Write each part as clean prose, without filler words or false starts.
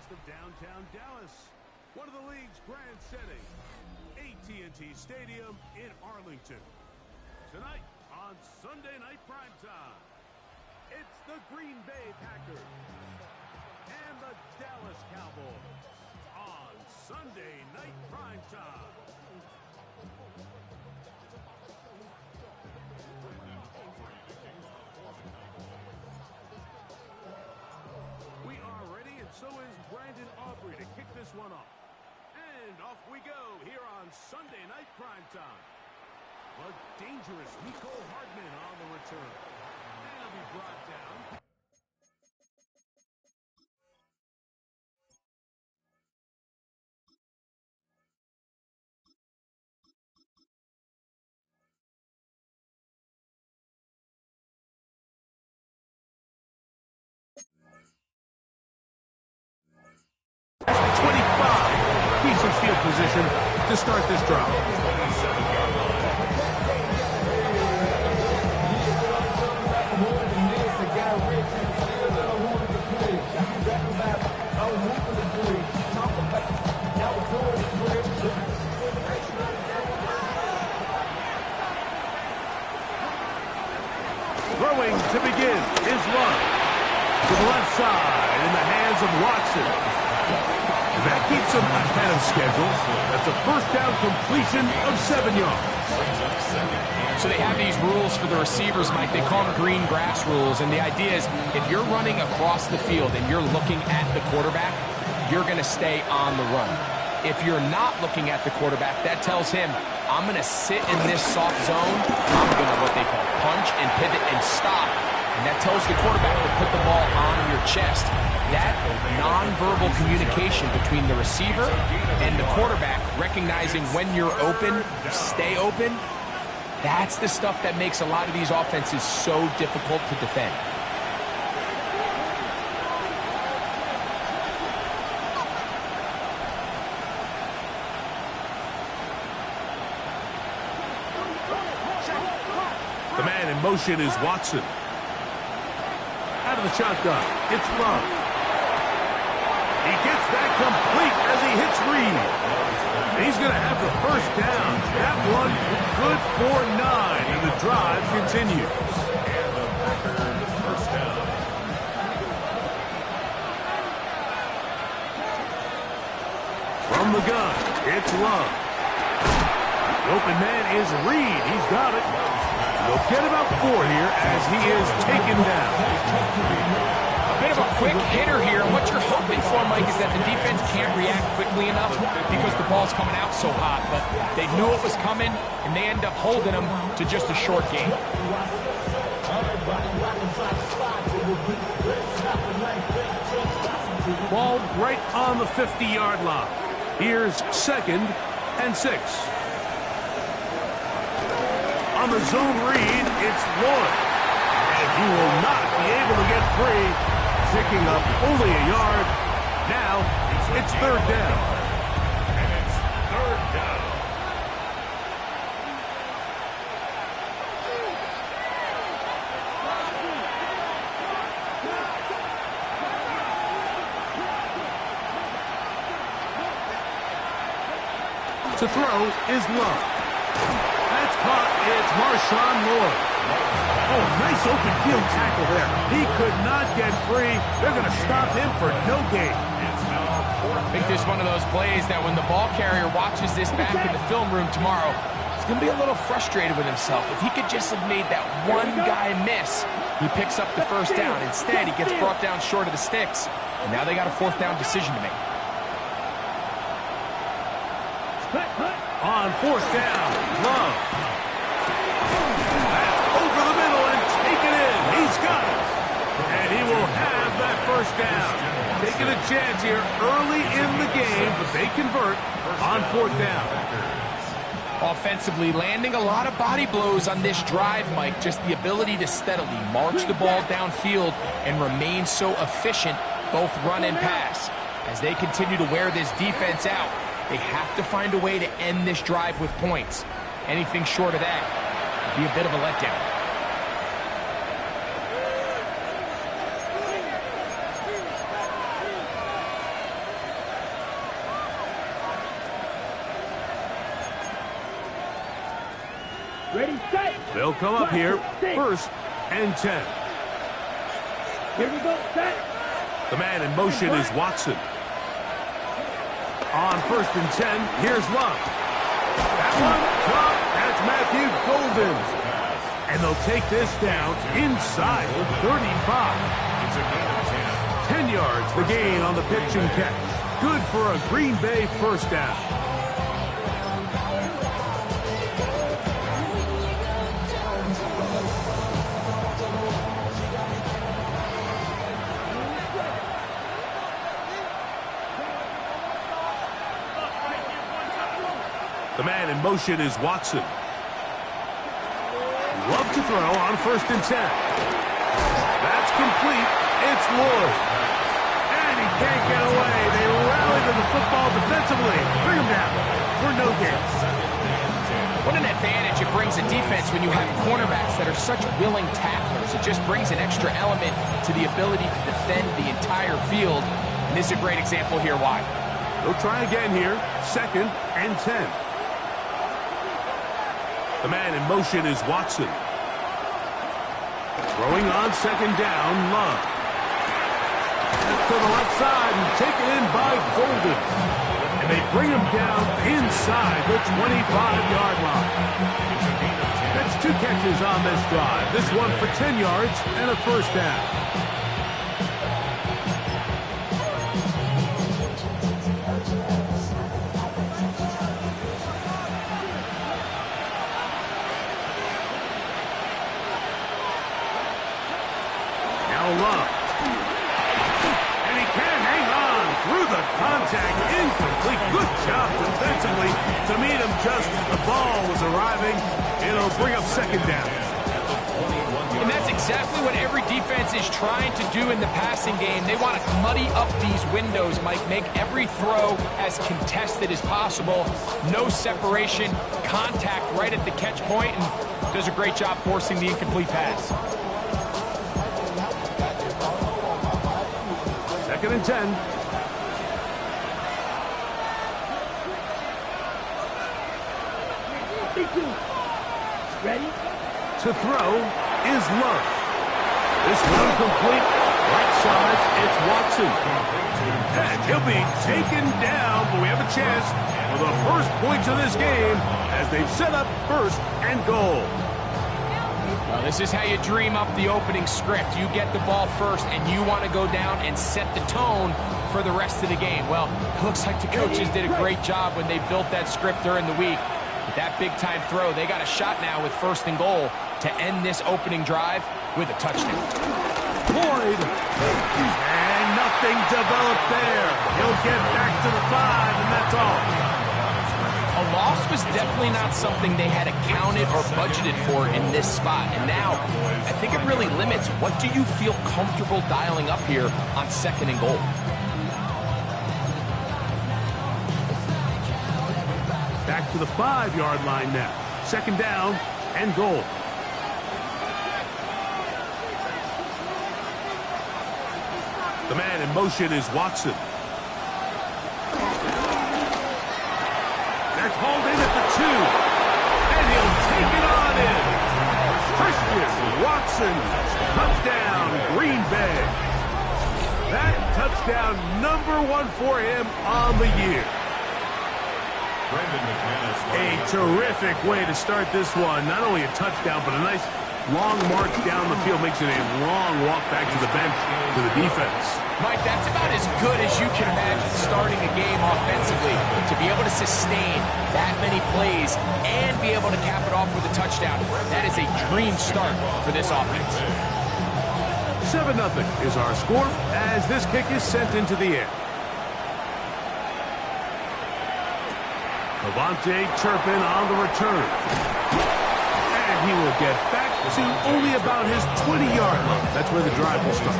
west of downtown Dallas, one of the league's grand settings, AT&T Stadium in Arlington. Tonight on Sunday Night Primetime, it's the Green Bay Packers and the Dallas Cowboys on Sunday Night Primetime. We are ready, and so is Brandon Aubrey to kick this one off. And off we go here on Sunday Night Primetime. A dangerous Mecole Hardman on the return. And he'll be brought down. Decent field position to start this drive. Throwing to begin is Love. To the left side in the hands of Watson. That keeps him ahead of schedule. That's a first down completion of 7 yards. So they have these rules for the receivers, Mike. They call them green grass rules. And the idea is if you're running across the field and you're looking at the quarterback, you're going to stay on the run. If you're not looking at the quarterback, that tells him, I'm going to sit in this soft zone. I'm going to what they call punch and pivot and stop. And that tells the quarterback to put the ball on your chest. That nonverbal communication between the receiver and the quarterback, recognizing when you're open, stay open, that's the stuff that makes a lot of these offenses so difficult to defend. The man in motion is Watson. Out of the shotgun, it's Love. He gets that complete as he hits Reed. He's going to have the first down. That one good for 9, and the drive continues. And the Packers first down. From the gun, it's Love. The open man is Reed. He's got it. They'll get about 4 here as he is taken down. A bit of a quick hitter here, and what you're hoping for, Mike, is that the defense can't react quickly enough because the ball's coming out so hot. But they knew it was coming, and they end up holding them to just a short gain. Ball right on the 50-yard line. Here's 2nd and 6. On the zone read, it's Lloyd. And he will not be able to get free, picking up only a yard. Now, it's 3rd down. And it's 3rd down. To throw is Love. That's caught. It's Marshawn Lloyd. Oh, nice open field tackle there. He could not get free. They're going to stop him for no gain. I think this is one of those plays that when the ball carrier watches this back in the film room tomorrow, he's going to be a little frustrated with himself. If he could just have made that one guy miss, he picks up the first down. Instead, he gets brought down short of the sticks. And now they got a 4th down decision to make. On 4th down, Love. That's over the middle and taken in. He's got it. And he will have that first down. Taking a chance here early in the game, but they convert on 4th down. Offensively, landing a lot of body blows on this drive, Mike. Just the ability to steadily march the ball downfield and remain so efficient, both run and pass. As they continue to wear this defense out, they have to find a way to end this drive with points. Anything short of that would be a bit of a letdown. Ready, set. They'll come up here, 1st and 10. Here we go, set. The man in motion is Watson. On 1st and 10, here's Love. That one, caught. That's Matthew Golden. And they'll take this down inside the 35. 10 yards, the gain on the pitch and catch. Good for a Green Bay 1st down. The man in motion is Watson. Love to throw on 1st and 10. That's complete. It's Lloyd. And he can't get away. They rally to the football defensively. Bring him down for no gain. What an advantage it brings a defense when you have cornerbacks that are such willing tacklers. It just brings an extra element to the ability to defend the entire field. And this is a great example here why. They'll try again here. 2nd and 10. The man in motion is Watson. Throwing on 2nd down, Love. To the left side and taken in by Golden. And they bring him down inside the 25-yard line. That's 2 catches on this drive. This one for 10 yards and a 1st down. Love. And he can't hang on through the contact. Incomplete. Good job defensively to meet him just as the ball was arriving. It'll bring up 2nd down. And that's exactly what every defense is trying to do in the passing game. They want to muddy up these windows, Mike, make every throw as contested as possible. No separation, contact right at the catch point, and does a great job forcing the incomplete pass. 2nd and 10. Ready? To throw is Love. This one complete. Right side, it's Watson. And he'll be taken down, but we have a chance for the first points of this game as they've set up 1st and goal. Well, this is how you dream up the opening script. You get the ball first, and you want to go down and set the tone for the rest of the game. Well, it looks like the coaches did a great job when they built that script during the week. With that big-time throw, they got a shot now with 1st and goal to end this opening drive with a touchdown. Boyd, and nothing developed there. He'll get back to the 5, and that's all. A loss was definitely not something they had accounted or budgeted for in this spot. And now, I think it really limits what do you feel comfortable dialing up here on 2nd and goal. Back to the 5-yard line now. 2nd down and goal. The man in motion is Watson. That's hauled in at the 2. And he'll take it on in. Christian Watson. Touchdown, Green Bay. That touchdown #1 for him on the year. A terrific way to start this one. Not only a touchdown, but a nice long march down the field. Makes it a long walk back to the bench to the defense. Mike, that's about as good as you can imagine starting a game offensively. To be able to sustain that many plays and be able to cap it off with a touchdown, that is a dream start for this offense. 7-0 is our score as this kick is sent into the air. Avante Turpin on the return. And he will get back to only about his 20-yard line. That's where the drive will start.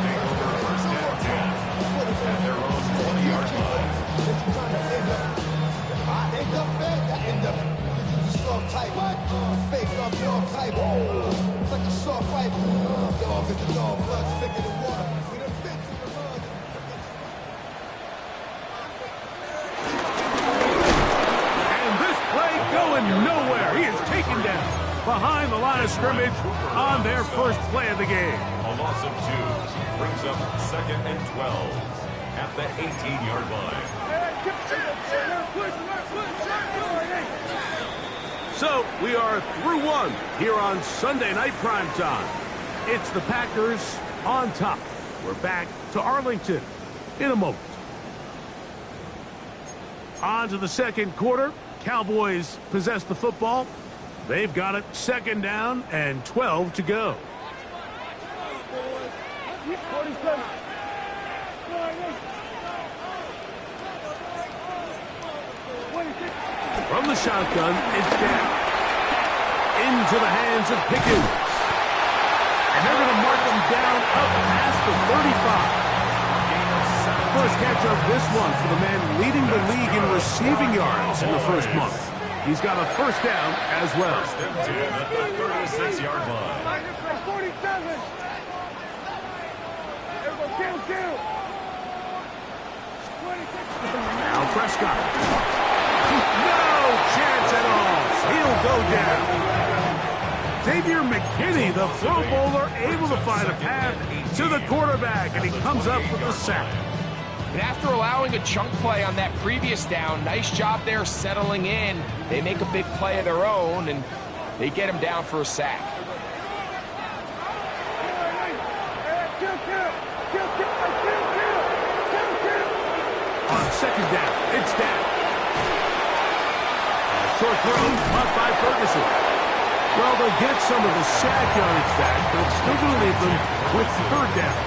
Going nowhere. He is taken down. behind the line of scrimmage on their first play of the game. A loss of 2 brings up 2nd and 12 at the 18-yard line. So we are through one here on Sunday Night Primetime. It's the Packers on top. We're back to Arlington in a moment. On to the second quarter. Cowboys possess the football. They've got it 2nd down and 12 to go. From the shotgun, it's down. Into the hands of Pickens. And they're going to mark him down up past the 35. First catch of this one for the man leading the league in receiving yards in the first month. He's got a first down as well. First and 10 at the 36-yard line. Now Prescott. No chance at all. He'll go down. Xavier McKinney, the Pro Bowler, able to find a path to the quarterback, and he comes up with the sack. And after allowing a chunk play on that previous down, nice job there settling in. They make a big play of their own, and they get him down for a sack. On 2nd down, it's down. Short throw, caught by Ferguson. Well, they'll get some of the sack yardage back, but it's still going to leave them with 3rd down.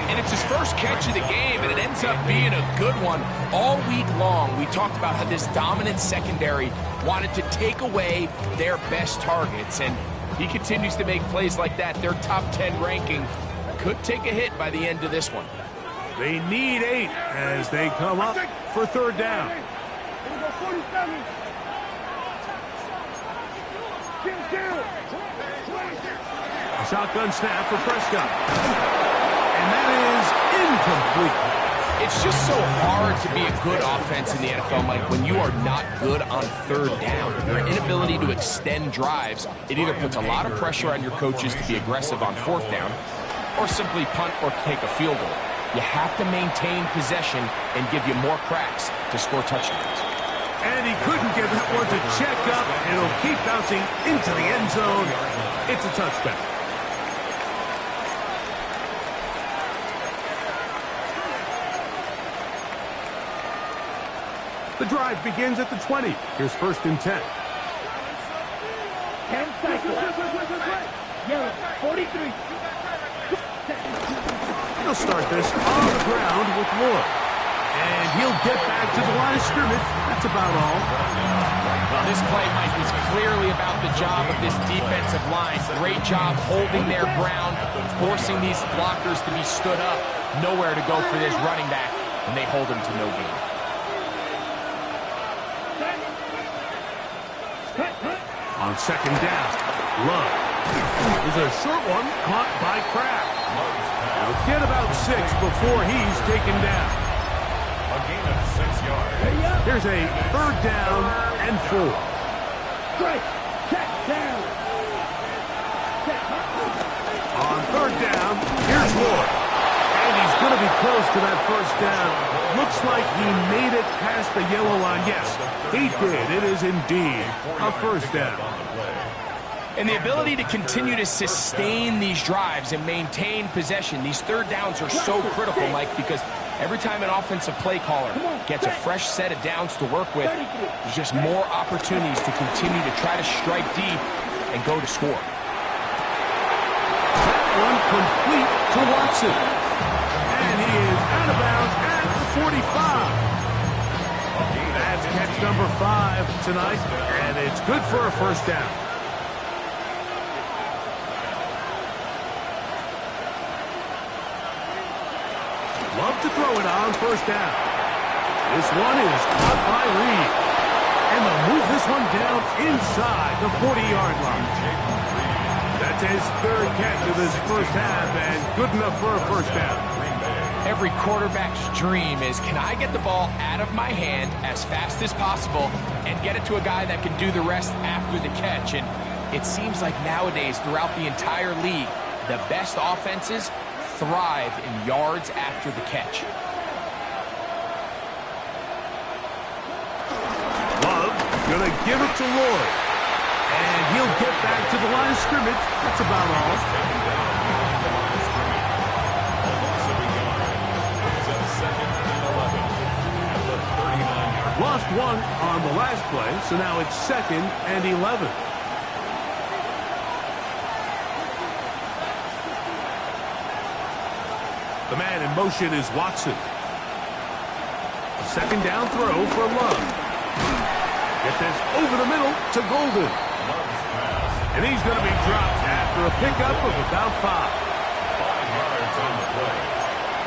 And it's his first catch of the game, and it ends up being a good one. All week long, we talked about how this dominant secondary wanted to take away their best targets, and he continues to make plays like that. Their top 10 ranking could take a hit by the end of this one. They need 8 as they come up for 3rd down. A shotgun snap for Prescott. And that is incomplete. It's just so hard to be a good offense in the NFL, Mike, when you are not good on 3rd down. Your inability to extend drives, it either puts a lot of pressure on your coaches to be aggressive on 4th down or simply punt or take a field goal. You have to maintain possession and give you more cracks to score touchdowns. And he couldn't get that one to check up, and it'll keep bouncing into the end zone. It's a touchback. The drive begins at the 20. Here's 1st and 10. 10 seconds. Yellow, 43. He'll start this on the ground with Lloyd. And he'll get back to the line of scrimmage. That's about all. Well, this play, Mike, is clearly about the job of this defensive line. Great job holding their ground, forcing these blockers to be stood up. Nowhere to go for this running back, and they hold him to no gain. On 2nd down, Love is a short one caught by Kraft. He'll get about 6 before he's taken down. A gain of 6 yards. Here's a 3rd down and 4. Strike. Check down. On 3rd down, here's Lloyd. And he's going to be close to that 1st down. Looks like he made it past the yellow line. Yes, he did. It is indeed a 1st down. And the ability to continue to sustain these drives and maintain possession, these 3rd downs are so critical, Mike, because every time an offensive play caller gets a fresh set of downs to work with, there's just more opportunities to continue to try to strike deep and go to score. That one complete to Watson. And he is out of bounds at the 45. That's catch number 5 tonight, and it's good for a 1st down. Love to throw it on 1st down. This one is caught by Reed. And they'll move this one down inside the 40-yard line. That's his 3rd catch of this 1st half, and good enough for a 1st down. Every quarterback's dream is, can I get the ball out of my hand as fast as possible and get it to a guy that can do the rest after the catch? And It seems like nowadays, throughout the entire league, the best offenses thrive in yards after the catch. Love gonna give it to Lloyd. And he'll get back to the line of scrimmage. That's about all. Lost one on the last play, so now it's 2nd and 11. The man in motion is Watson. Second down throw for Love. Get this over the middle to Golden. And he's going to be dropped after a pickup of about 5. 5 yards on the play.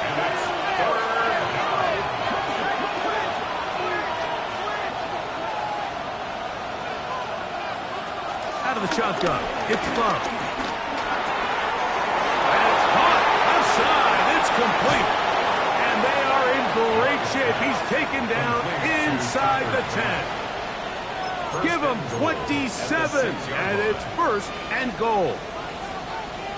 And it's 3rd down. Out of the shotgun, it's Love. And it's caught outside. It's complete. And they are in great shape. He's taken down inside the 10. Give him 27, and it's 1st and goal.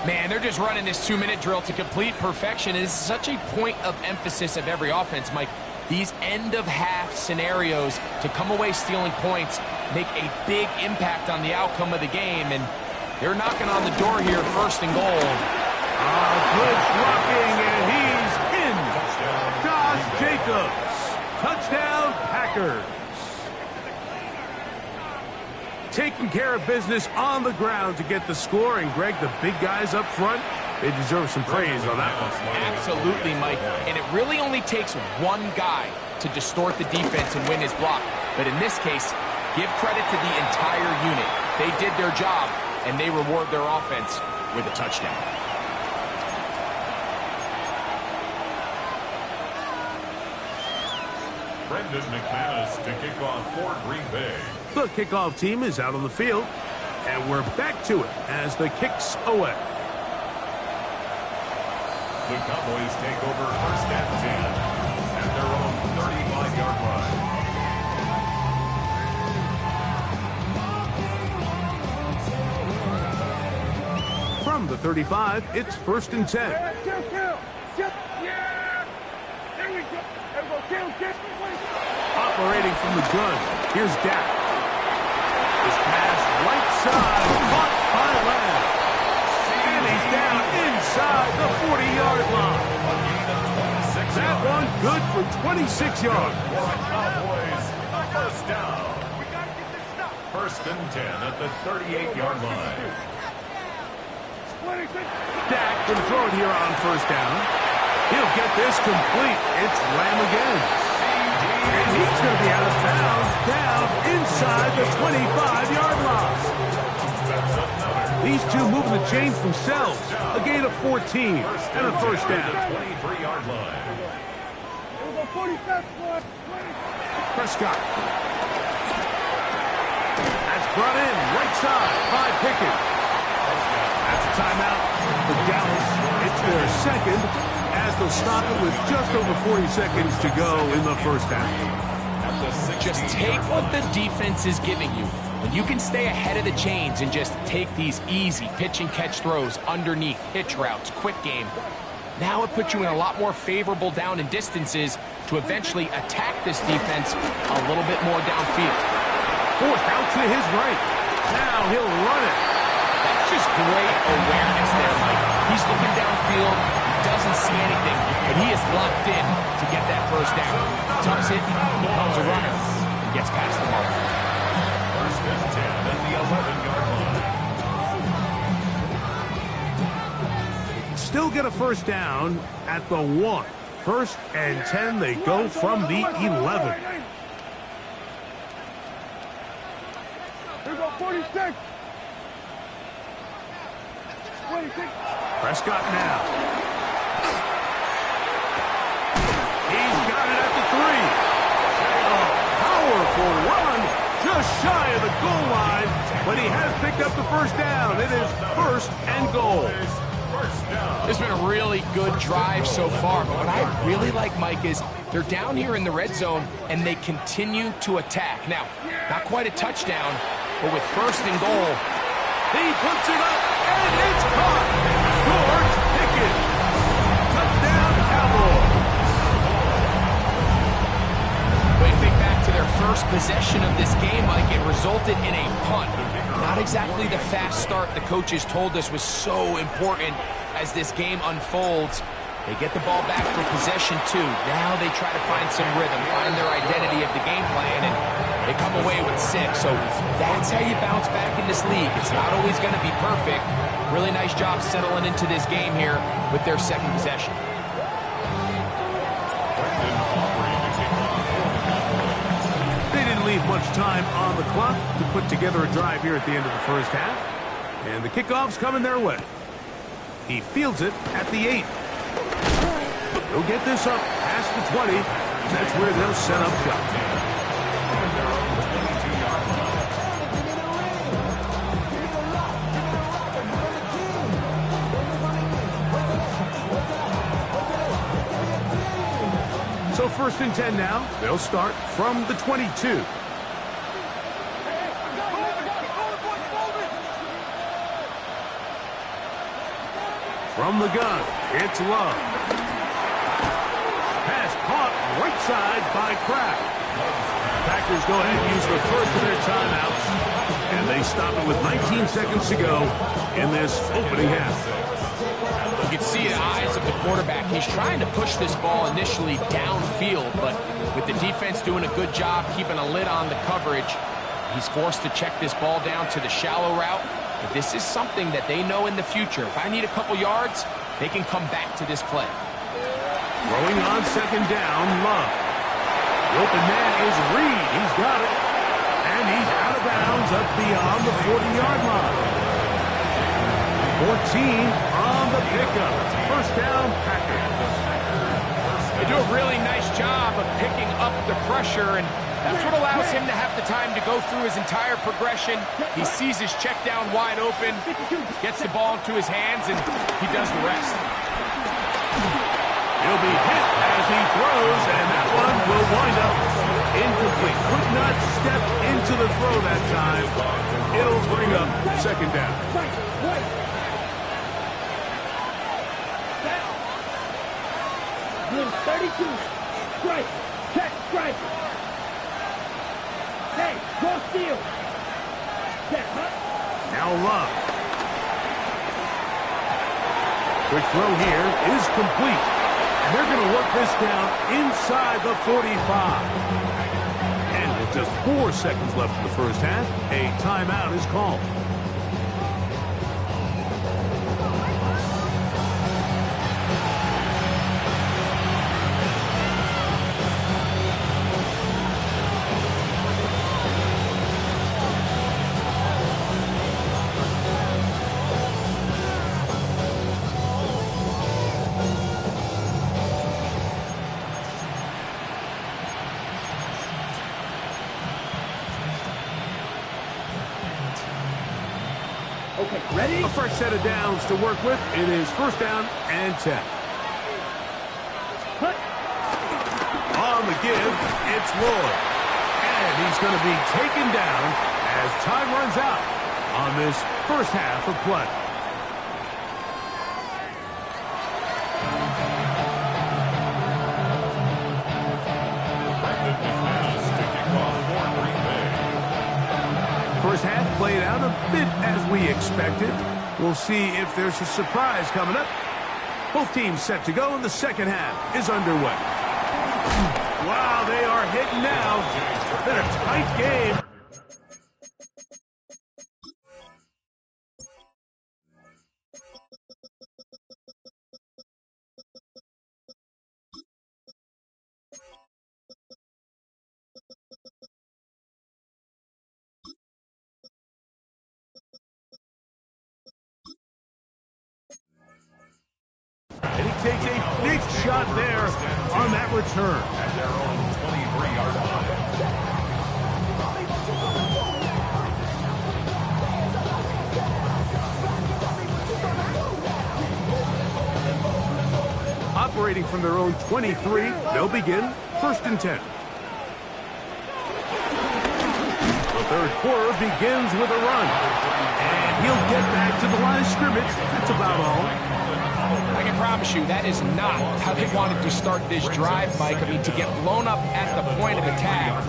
Man, they're just running this 2-minute drill to complete perfection. It is such a point of emphasis of every offense, Mike. These end-of-half scenarios to come away stealing points make a big impact on the outcome of the game, and they're knocking on the door here, 1st and goal. Good blocking, and he's in. Josh Jacobs. Touchdown, Packers. Taking care of business on the ground to get the score, and Greg, the big guys up front, they deserve some praise on that one. Absolutely, Mike. And it really only takes one guy to distort the defense and win his block. But in this case, give credit to the entire unit. They did their job, and they reward their offense with a touchdown. Brendan McManus to kick off for Green Bay. The kickoff team is out on the field, and we're back to it as the kicks away. The Cowboys take over 1st and 10 at their own 35-yard line. From the 35, it's 1st and 10. Operating from the gun, here's Dak. His pass right side, caught by Lamb. And he's down inside the 40-yard line. That one good for 26 yards. Cowboys, 1st down. 1st and 10 at the 38-yard line. Dak can throw it here on 1st down. He'll get this complete. It's Lamb again. And he's going to be out of bounds, down inside the 25-yard line. These two moving the chains themselves. A gain of 14 and a 1st down. 23-yard line. Prescott. That's brought in right side by Pickett. That's a timeout for Dallas. It's their 2nd, as they'll stop it with just over 40 seconds to go in the 1st half. Just take what the defense is giving you. When you can stay ahead of the chains and just take these easy pitch-and-catch throws underneath, hitch routes, quick game, now it puts you in a lot more favorable down and distances to eventually attack this defense a little bit more downfield. 4th out to his right. Now he'll run it. That's just great awareness there, Mike. He's looking downfield, doesn't see anything, but he is locked in to get that 1st down. Tucks it, becomes a runner, and gets past the mark. 1st and 10 at the 11-yard line. Still get a 1st down at the 1. 1st and 10, they go from the 11. Here go 46. 26. Prescott now. He's got it at the 3. A powerful run just shy of the goal line, but he has picked up the 1st down. It is 1st and goal. It's been a really good drive so far, but what I really like, Mike, is they're down here in the red zone, and they continue to attack. Now, not quite a touchdown, but with 1st and goal, He puts it up, and it's caught. George Pickens. Touchdown, Cowboys. When you think back to their first possession of this game, Mike, it resulted in a punt. Not exactly the fast start the coaches told us was so important as this game unfolds. They get the ball back for possession two. Now they try to find some rhythm, find their identity of the game plan, and they come away with 6. So that's how you bounce back in this league. It's not always going to be perfect. Really nice job settling into this game here with their second possession. They didn't leave much time on the clock to put together a drive here at the end of the first half. And the kickoff's coming their way. He fields it at the 8. He'll get this up past the 20. That's where they'll set up shop. So 1st and 10 now. They'll start from the 22. From the gun, it's Love. Pass caught right side by Kraft. Packers go ahead and use the first of their timeouts. And they stop it with 19 seconds to go in this opening half. You can see the eyes of the quarterback. He's trying to push this ball initially downfield, but with the defense doing a good job keeping a lid on the coverage, he's forced to check this ball down to the shallow route. But this is something that they know in the future. If I need a couple yards, they can come back to this play. Throwing on 2nd down, Love. The open man is Reed. He's got it. And he's out of bounds up beyond the 40-yard line. 14 on the pickup. 1st down, Packers. They do a really nice job of picking up the pressure, and that's what allows him to have the time to go through his entire progression. He sees his check down wide open, gets the ball into his hands, and he does the rest. He'll be hit as he throws, and that one will wind up incomplete. Could not step into the throw that time. It'll bring up 2nd down. Blue 32. Strike. Check. Strike. Hey, go steal. Set, huh? Now Love. Quick throw here is complete. And they're going to work this down inside the 45. And with just 4 seconds left in the first half, a timeout is called. Okay, ready? A fresh set of downs to work with. It is 1st down and 10. Cut. On the give, it's Lloyd. And he's going to be taken down as time runs out on this first half of play. First half played out a bit as we expected. We'll see if there's a surprise coming up. Both teams set to go, and the second half is underway. Wow, they are hitting now. It's been a tight game. And he takes a big shot there on that return. At their own 23-yard line. Operating from their own 23, they'll begin 1st and 10. The third quarter begins with a run. And he'll get back to the line of scrimmage. That's about all. I can promise you that is not how they wanted to start this drive, Mike. I mean, to get blown up at the point of attack,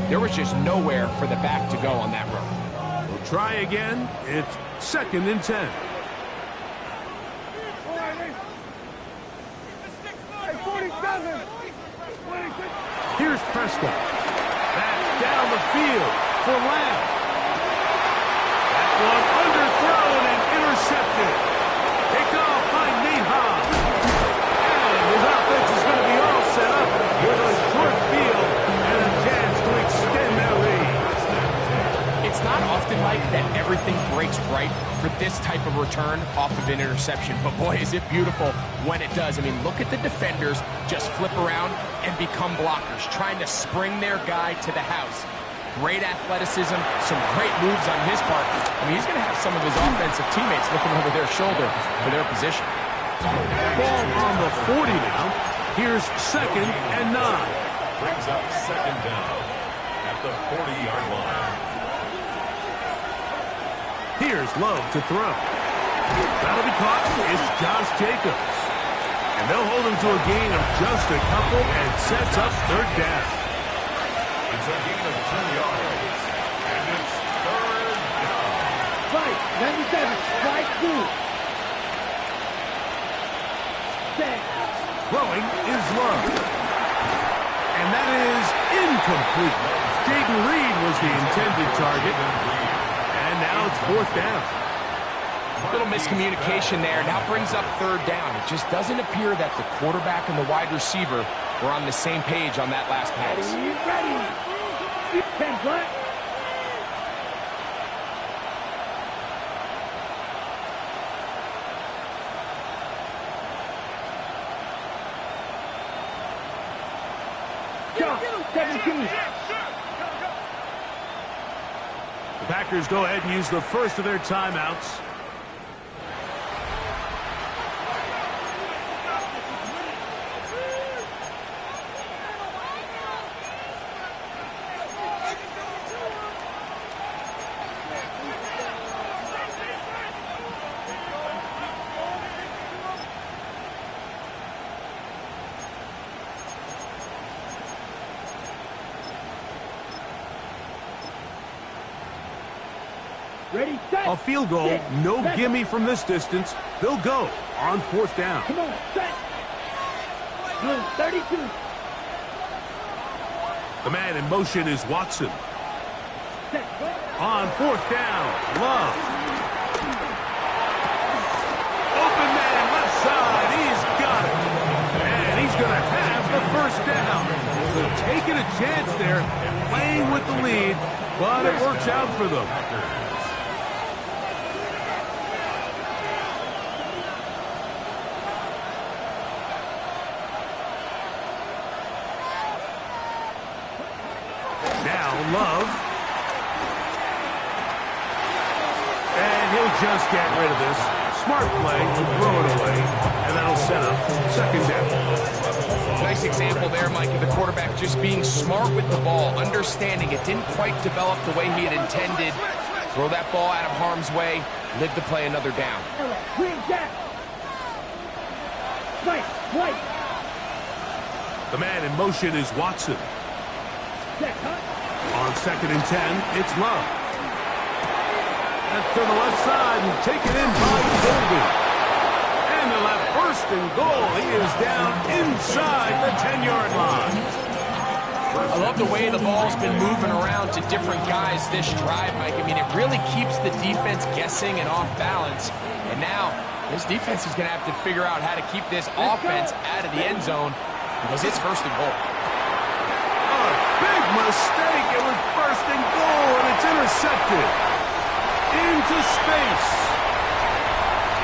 there was just nowhere for the back to go on that run. We'll try again. It's 2nd and 10. Here's Prescott. That's down the field for Lamb. That one underthrown and intercepted. Picked off by Neha. And his offense is going to be all set up with a short field and a chance to extend their lead. It's not often like that everything breaks right for this type of return off of an interception, but boy, is it beautiful when it does. I mean, look at the defenders just flip around and become blockers, trying to spring their guy to the house. Great athleticism, some great moves on his part. I mean, he's going to have some of his offensive teammates looking over their shoulder for their position. Ball on the 40 now. Here's 2nd and 9. Brings up 2nd down at the 40-yard line. Here's Love to throw. That'll be caught. It's Josh Jacobs. And they'll hold him to a gain of just a couple and sets up 3rd down. It's a gain of 2 yards. And it's 3rd down. Right, 97, strike 2. Set. Throwing is Love. And that is incomplete. Jaden Reed was the intended target. And now it's 4th down. Little miscommunication there. Now brings up 3rd down. It just doesn't appear that the quarterback and the wide receiver were on the same page on that last pass. Ready. 10 black. Jump. 17. The Packers go ahead and use the first of their timeouts. Ready, set. A field goal, no gimme from this distance. They'll go on 4th down. Come on, set. Blue, 32. The man in motion is Watson. Set. On 4th down, Love. Open man, left side, he's got it. And he's going to have the 1st down. So taking a chance there, playing with the lead, but it works out for them. Love. And he'll just get rid of this. Smart play to throw it away. And that'll set up 2nd down. Nice example there, Mike, of the quarterback just being smart with the ball, understanding it didn't quite develop the way he had intended. Throw that ball out of harm's way, live to play another down. Green jack. White. The man in motion is Watson. Set, huh? On 2nd and 10, it's Love. That's to the left side and taken in by Colby. And they'll have 1st and goal. He is down inside the 10-yard line. I love the way the ball's been moving around to different guys this drive, Mike. I mean, it really keeps the defense guessing and off balance. And now, this defense is going to have to figure out how to keep this offense out of the end zone because it's 1st and goal. Big mistake. It was 1st and goal, and it's intercepted. Into space.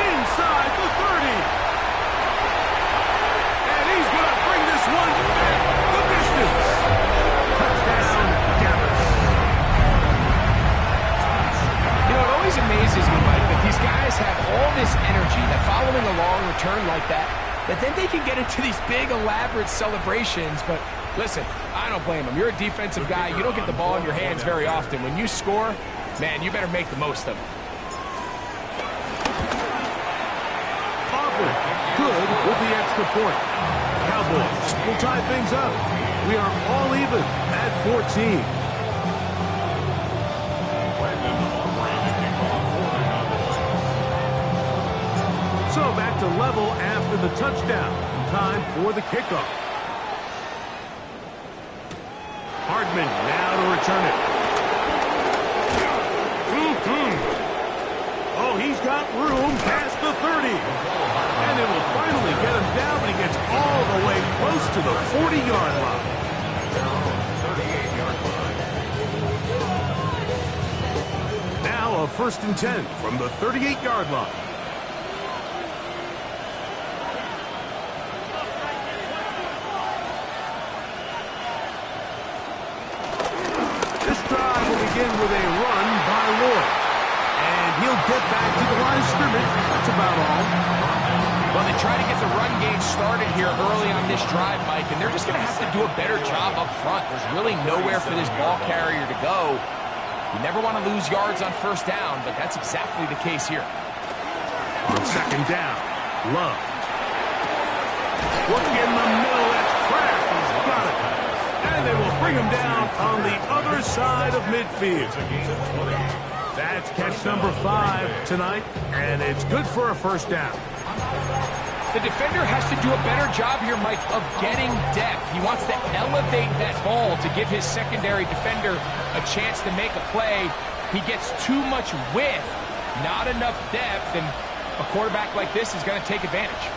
Inside the 30. And he's going to bring this one back the distance. Touchdown, Dallas. You know, it always amazes me, Mike, that these guys have all this energy that following a long return like that then they can get into these big, elaborate celebrations, but Listen, I don't blame him. You're a defensive guy. You don't get the ball in your hands very often. When you score, man, you better make the most of it. Auburn, good with the extra point. Cowboys will tie things up. We are all even at 14. So back to level after the touchdown. Time for the kickoff. Hardman now to return it. Oh, he's got room past the 30. And it will finally get him down, but he gets all the way close to the 40-yard line. Now a 1st and 10 from the 38-yard line. Begin with a run by Lloyd. And he'll get back to the line of scrimmage. That's about all. Well, they try to get the run game started here early on this drive, Mike, and they're just going to have to do a better job up front. There's really nowhere for this ball carrier to go. You never want to lose yards on 1st down, but that's exactly the case here. On 2nd down, Love. Look in the middle. That's Kraft. He's got it. And they will bring him down on the other side of midfield. That's catch number 5 tonight, and it's good for a 1st down. The defender has to do a better job here, Mike, of getting depth. He wants to elevate that ball to give his secondary defender a chance to make a play. He gets too much width, not enough depth, and a quarterback like this is going to take advantage.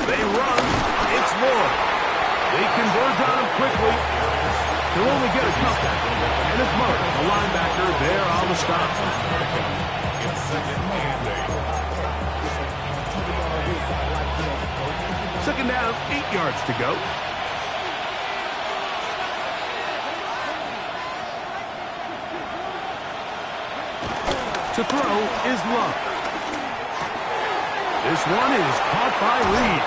They run. It's Lloyd. They converge on him quickly. He'll only get a couple. And it's Murray, the linebacker, there on the stop. Second down, 8 yards to go. To throw is Love. This one is caught by Reed.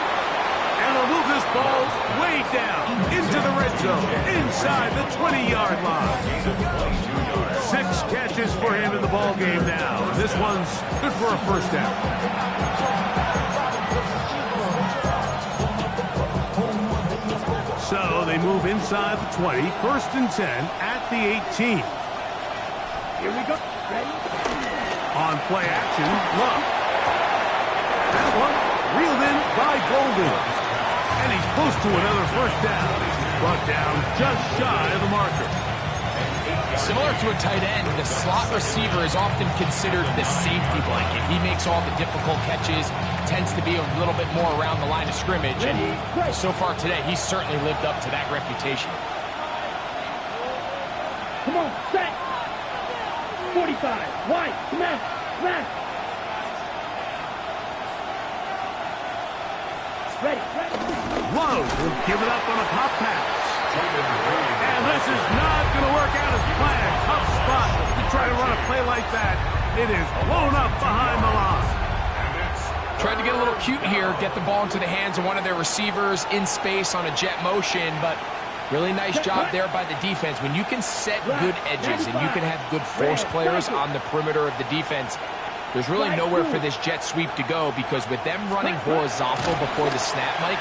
And they'll move this ball way down into the red zone, inside the 20-yard line. 6 catches for him in the ball game now. This one's good for a 1st down. So they move inside the 20, 1st and 10 at the 18. Here we go. Ready? On play action, Love. That one reeled in by Golden. And he's close to another 1st down. Brought down just shy of the marker. Similar to a tight end, the slot receiver is often considered the safety blanket. He makes all the difficult catches, tends to be a little bit more around the line of scrimmage, and so far today, he's certainly lived up to that reputation. Come on, set. 45, wide, smash, smash. Ready, ready. Love will give it up on a pop pass. And this is not going to work out as planned. Tough spot to try to run a play like that. It is blown up behind the line. Tried to get a little cute here, get the ball into the hands of one of their receivers in space on a jet motion, but really nice job there by the defense. When you can set good edges and you can have good force players on the perimeter of the defense, there's really nowhere for this jet sweep to go, because with them running horizontal before the snap, Mike,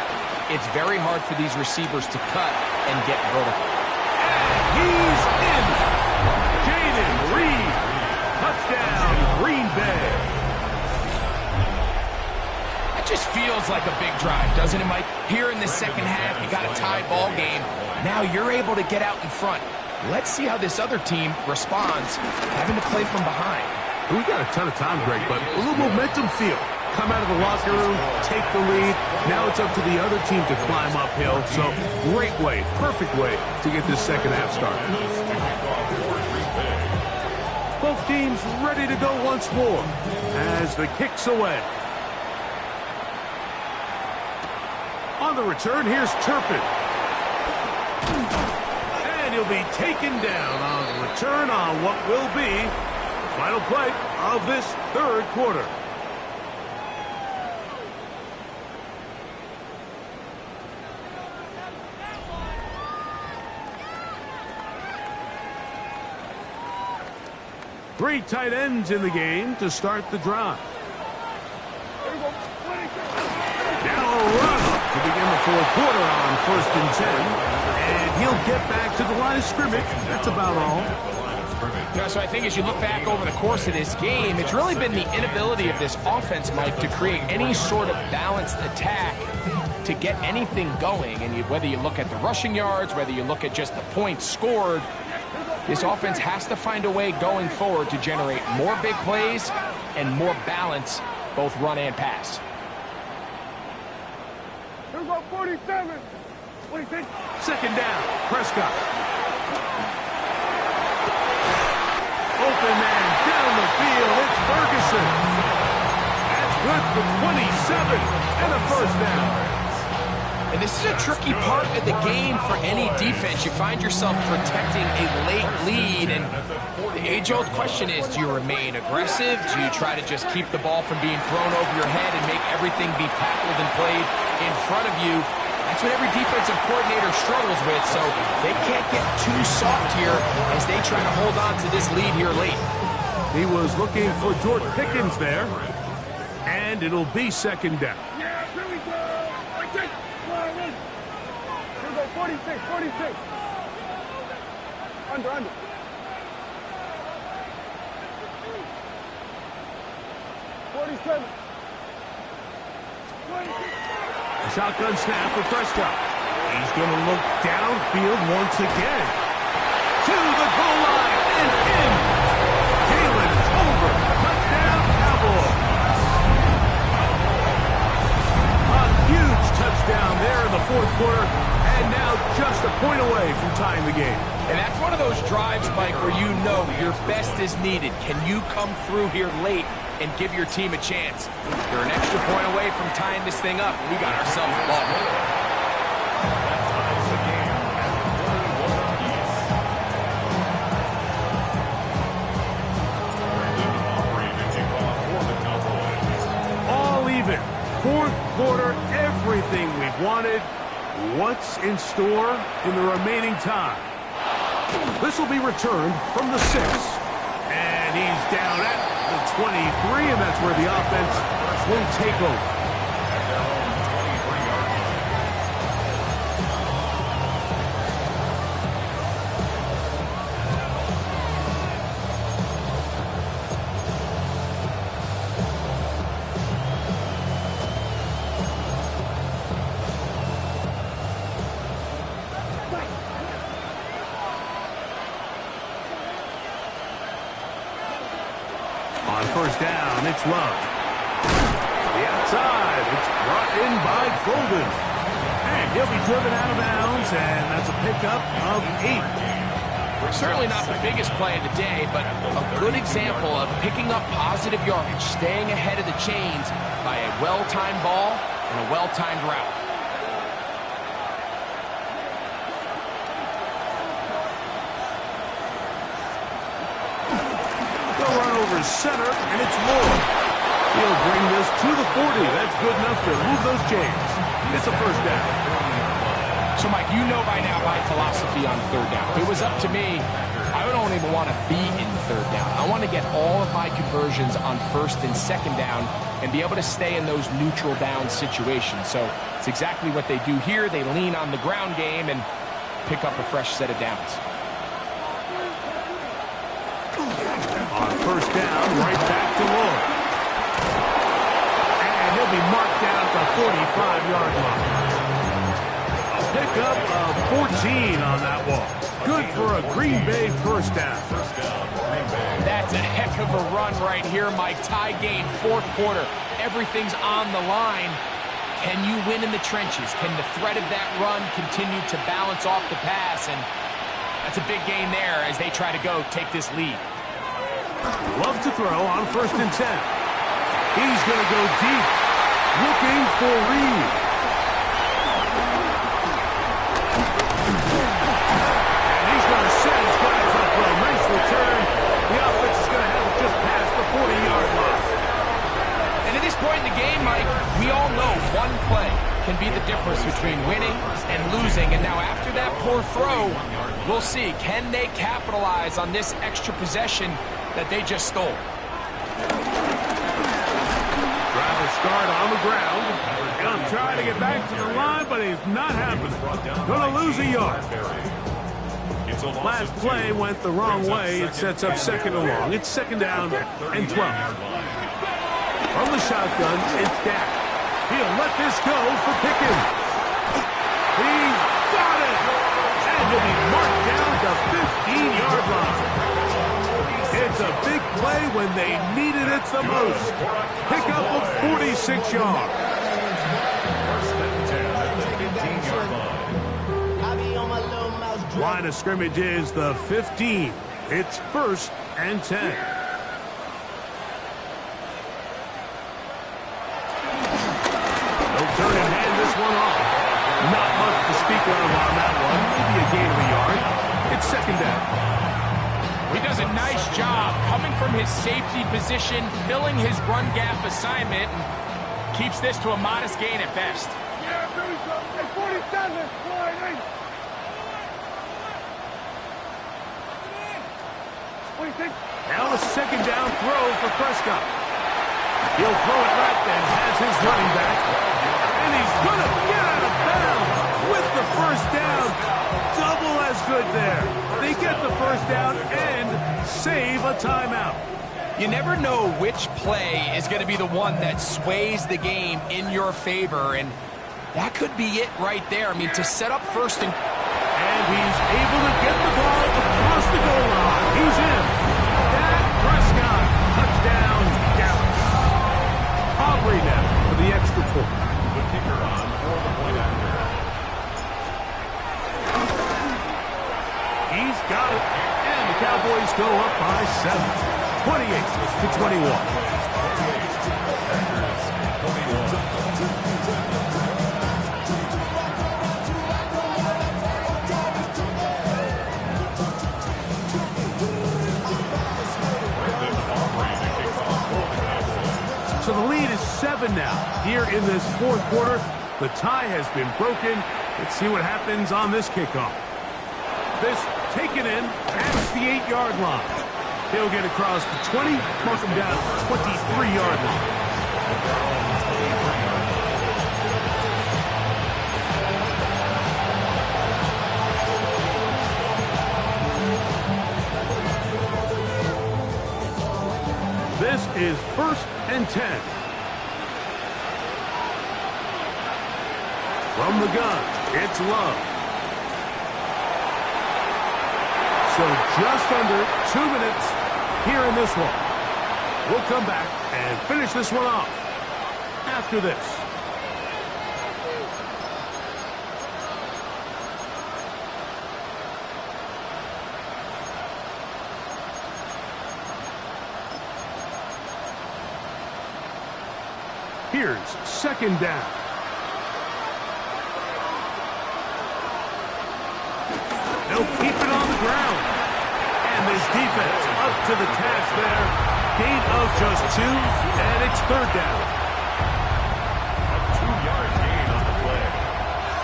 it's very hard for these receivers to cut and get vertical. And he's in. Jaden Reed. Touchdown, Green Bay. That just feels like a big drive, doesn't it, Mike? Here in the second half, you got a tie ball game. Now you're able to get out in front. Let's see how this other team responds, having to play from behind. We got a ton of time, Greg, but a little momentum feel. Come out of the locker room, take the lead. Now it's up to the other team to climb uphill. So great way, perfect way to get this second half started. Both teams ready to go once more as the kick's away. On the return, here's Turpin. And he'll be taken down on the return on what will be the final play of this third quarter. Three tight ends in the game to start the drive. Now a run up to begin the fourth quarter on 1st and 10. And he'll get back to the line of scrimmage. That's about all. Yeah, so I think as you look back over the course of this game, it's really been the inability of this offense, Mike, to create any sort of balanced attack to get anything going. And whether you look at the rushing yards, whether you look at just the points scored, this offense has to find a way going forward to generate more big plays and more balance, both run and pass. Here we go, 47. 46. Second down, Prescott. Open man down the field. It's Ferguson. That's good for 27 and a first down. And this is a tricky part of the game for any defense. You find yourself protecting a late lead, and the age-old question is, do you remain aggressive? Do you try to just keep the ball from being thrown over your head and make everything be tackled and played in front of you? That's what every defensive coordinator struggles with, so they can't get too soft here as they try to hold on to this lead here late. He was looking for George Pickens there, and it'll be second down. Yeah, here we go. 46, 46. Under. 47. Shotgun snap for Prescott. He's going to look downfield once again. To the goal line and in. Jalen over. Touchdown, Cowboys. A huge touchdown there in the fourth quarter. And now just a point away from tying the game. And that's one of those drives, Mike, where you know your best is needed. Can you come through here late and give your team a chance? You're an extra point away from tying this thing up. We got ourselves a ball. All even. Fourth quarter, everything we've wanted. What's in store in the remaining time? This will be returned from the 6. And he's down at the 23, and that's where the offense will take over. On first down, it's Love. The outside, it's brought in by Golden. And he'll be driven out of bounds, and that's a pickup of 8. Certainly not the biggest play of the day, but a good example of picking up positive yardage, staying ahead of the chains by a well-timed ball and a well-timed route. Center, and it's Moore. He'll bring this to the 40. That's good enough to move those chains. It's a first down. So, Mike, you know by now my philosophy on third down. If it was up to me, I don't even want to be in third down. I want to get all of my conversions on first and second down and be able to stay in those neutral down situations. So it's exactly what they do here. They lean on the ground game and pick up a fresh set of downs. On first down, right back to Lord. And he'll be marked down at the 45-yard line. A pickup of 14 on that one. Good for a Green Bay first down. That's a heck of a run right here, Mike. Tie game, fourth quarter. Everything's on the line. Can you win in the trenches? Can the threat of that run continue to balance off the pass? And that's a big gain there as they try to go take this lead. Love to throw on first and 10. He's going to go deep, looking for Reed. And he's going to set his guys up well. Nice can be the difference between winning and losing. And now after that poor throw, we'll see. Can they capitalize on this extra possession that they just stole? Driver start on the ground. He'll try to get back to the line, but he's not happening. Going to lose a yard. Last play went the wrong way. It sets up second and long. It's second down and 12. From the shotgun, it's Dak. He'll let this go for Pickens. He's got it! And he'll be marked down the 15-yard line. It's a big play when they needed it the most. Pickup of 46 yards. First and 10 at the 15-yard line. Line of scrimmage is the 15. It's first and 10. They'll turn and hand this one off. Not much to speak of on that one. Maybe a gain of a yard. It's second down. He does a nice job coming from his safety position, filling his run gap assignment, and keeps this to a modest gain at best. Yeah, 47, line 8. What do you think? Now a second down throw for Prescott. He'll throw it left and has his running back. And he's going to get out of bounds with the first down. Double as good there. They get the first down and save a timeout. You never know which play is going to be the one that sways the game in your favor, and that could be it right there. I mean, to set up first and he's able to get the ball across the goal line. He's in. Dak Prescott, touchdown, Dallas. Aubrey now for the extra point. The kicker on for the point after. He's got it. And the Cowboys go up by 7. 28-21. So the lead is 7 now. Here in this fourth quarter, the tie has been broken. Let's see what happens on this kickoff. This taken in at the 8-yard line. He'll get across the 20, mark him down at the 23-yard line. This is first and 10. From the gun, it's Love. So just under 2 minutes here in this one. We'll come back and finish this one off after this. Here's second down. They'll keep it on the ground. And this defense up to the task there. Gain of just 2, and it's third down. A 2-yard gain on the play.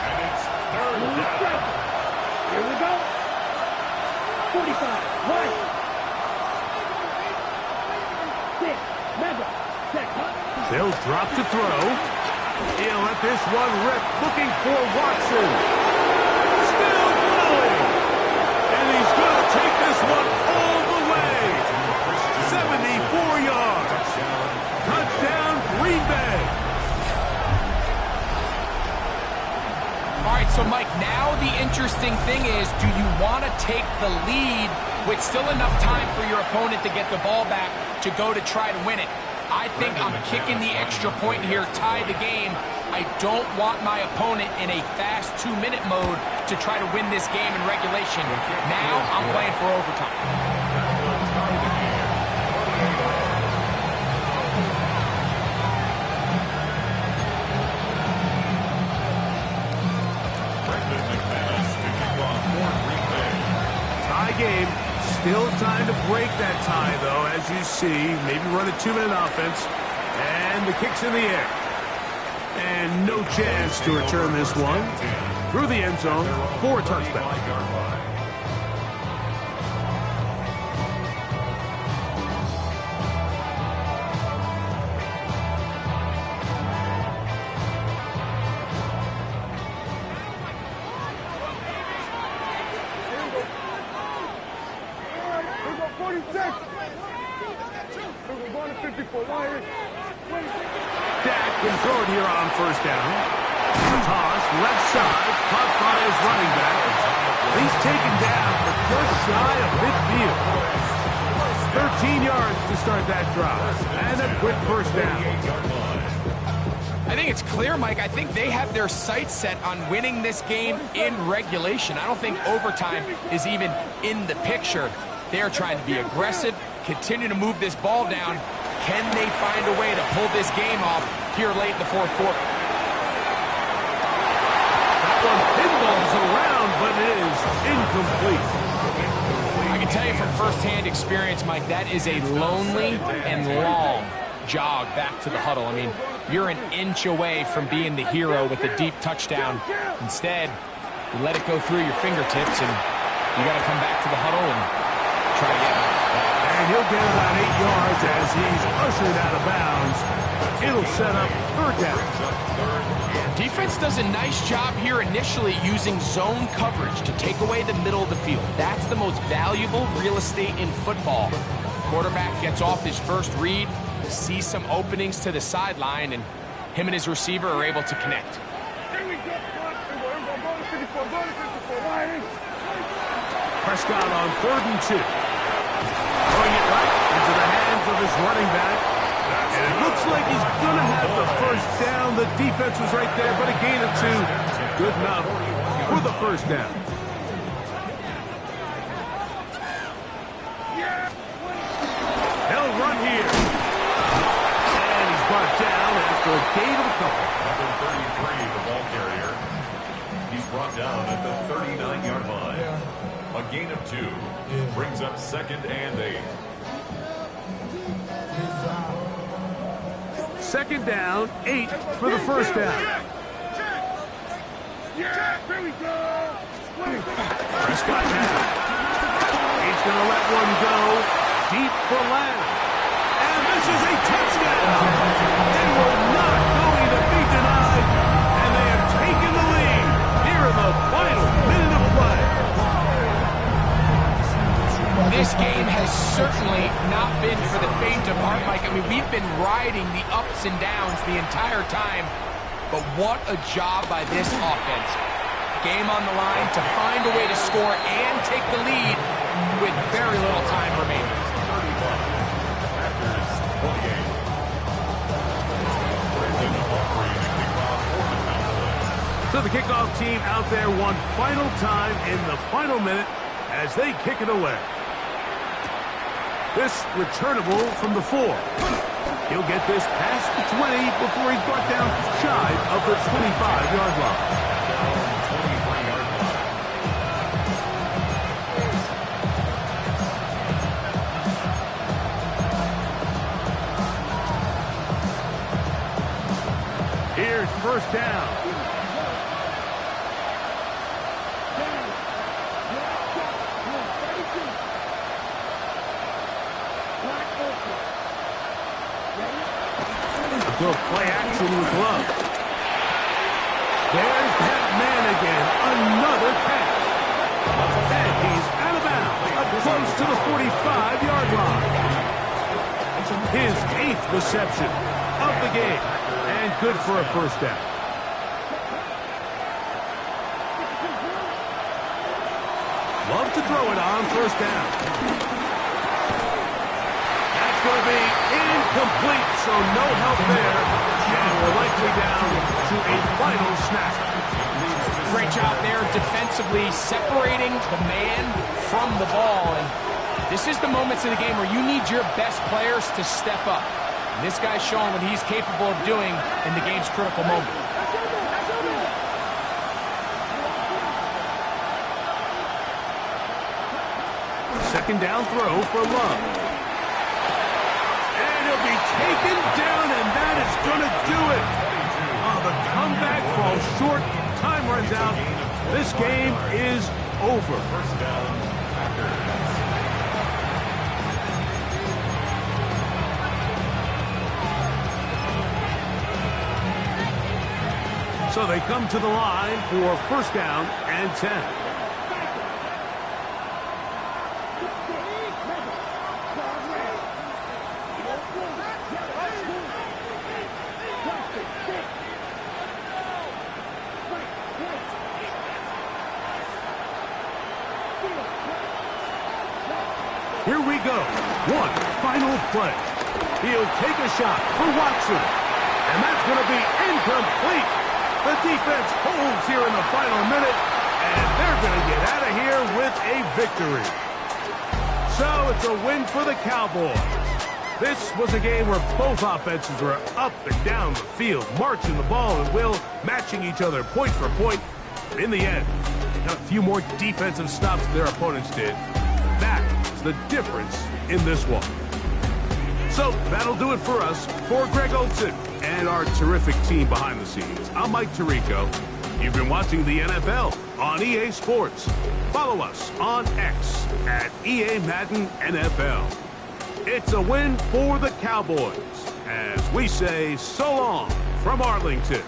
And it's third down. Here we go. 45, right. 6, Mega, check. They'll drop to throw. He'll let this one rip, looking for Watson. Still going. And he's going to take this one all the way. 74 yards. Touchdown, Green Bay. All right, so Mike, now the interesting thing is, do you want to take the lead with still enough time for your opponent to get the ball back to go to try to win it? I think I'm kicking the extra point here, tie the game. I don't want my opponent in a fast 2-minute mode to try to win this game in regulation. Now I'm playing for overtime. Tie game. Still time to break that tie, though, as you see. Maybe run a 2-minute offense. And the kick's in the air. And no chance to return this one through the end zone for a touchback. Dak can throw it here on first down. Toss, left side, caught by his running back. He's taken down, but just shy of midfield. 13 yards to start that drive, and a quick first down. I think it's clear, Mike. I think they have their sights set on winning this game in regulation. I don't think overtime is even in the picture. They're trying to be aggressive, continue to move this ball down. Can they find a way to pull this game off here late in the fourth quarter? That one pinballs around, but it is incomplete. I can tell you from firsthand experience, Mike, that is a lonely and long jog back to the huddle. I mean, you're an inch away from being the hero with a deep touchdown. Instead, you let it go through your fingertips, and you got to come back to the huddle and try again. And he'll get about 8 yards as he's ushered out of bounds. It'll set up third down. Defense does a nice job here initially using zone coverage to take away the middle of the field. That's the most valuable real estate in football. Quarterback gets off his first read, sees some openings to the sideline, and him and his receiver are able to connect. Prescott on 3rd and 2. Throwing it right into the hands of his running back. And it looks like he's going to have the first down. The defense was right there, but a gain of 2. Good enough for the first down. They'll run here. And he's brought down after a gain of a couple. Number 33, the ball carrier. He's brought down at the 39-yard line. A gain of 2 brings up 2nd and 8. 2nd down, 8 for the first down. Prescott now. He's going to let one go deep for Lamb. And this is a touchdown. They were not going to be denied. And they have taken the lead here in the final minute of play. This game has certainly not been for the faint of heart, Mike. I mean, we've been riding the ups and downs the entire time, but what a job by this offense. Game on the line to find a way to score and take the lead with very little time remaining. So the kickoff team out there one final time in the final minute as they kick it away. This returnable from the 4. He'll get this past the 20 before he's brought down shy of the 25-yard line. Here's first down. Go play action with Love. There's that man again. Another pass. And he's out of bounds. Up close to the 45-yard line. His 8th reception of the game. And good for a first down. Love to throw it on first down. That's going to be incomplete, so no help there. And we're likely down to a final snap. Great job there defensively, separating the man from the ball. And this is the moments of the game where you need your best players to step up. And this guy's showing what he's capable of doing in the game's critical moment. Second down throw for Love. And he'll be taken down, and that is going to do it. Oh, the falls short. Time runs out. This game is over. First down, Packers. So they come to the line for first down and 10. Here we go. One final play. He'll take a shot for Watson. And that's going to be incomplete. The defense holds here in the final minute, and they're going to get out of here with a victory. So it's a win for the Cowboys. This was a game where both offenses were up and down the field, marching the ball at will, matching each other point for point. In the end, a few more defensive stops than their opponents did. That is the difference in this one. So that'll do it for us. For Greg Olsen and our terrific team behind the scenes, I'm Mike Tirico. You've been watching the NFL on EA Sports. Follow us on X at EA Madden NFL. It's a win for the Cowboys as we say so long from Arlington.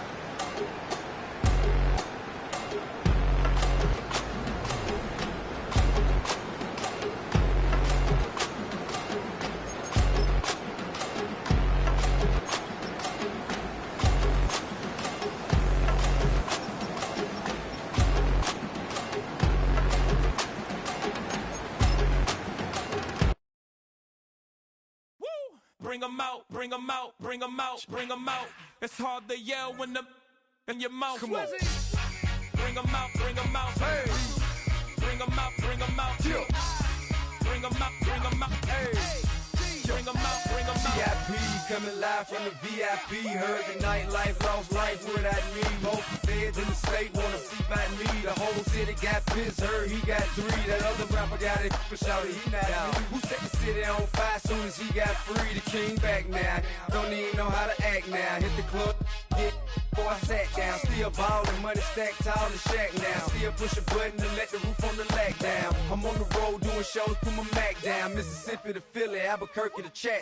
Bring 'em out, bring 'em out, bring 'em out, bring 'em out. It's hard to yell when the in your mouth. Come on. Bring 'em out, bring 'em out. Hey. Bring 'em out, bring 'em out. Bring 'em out, bring 'em out. Hey. Bring 'em out, bring 'em out. VIP coming live from the VIP. Heard the nightlife, lost life without me. Most feds in the state wanna see by me. The whole city got pissed, heard he got 3. That other rapper got it, but shouted he not me. Who set the city on fire soon as he got free? The king back now, don't even know how to act now. Hit the club, get before I sat down. Still ballin', money stacked tall in shack now. Still push a button and let the roof on the lag down. I'm on the road doing shows, put my Mac down. Mississippi to Philly, Albuquerque to Chat.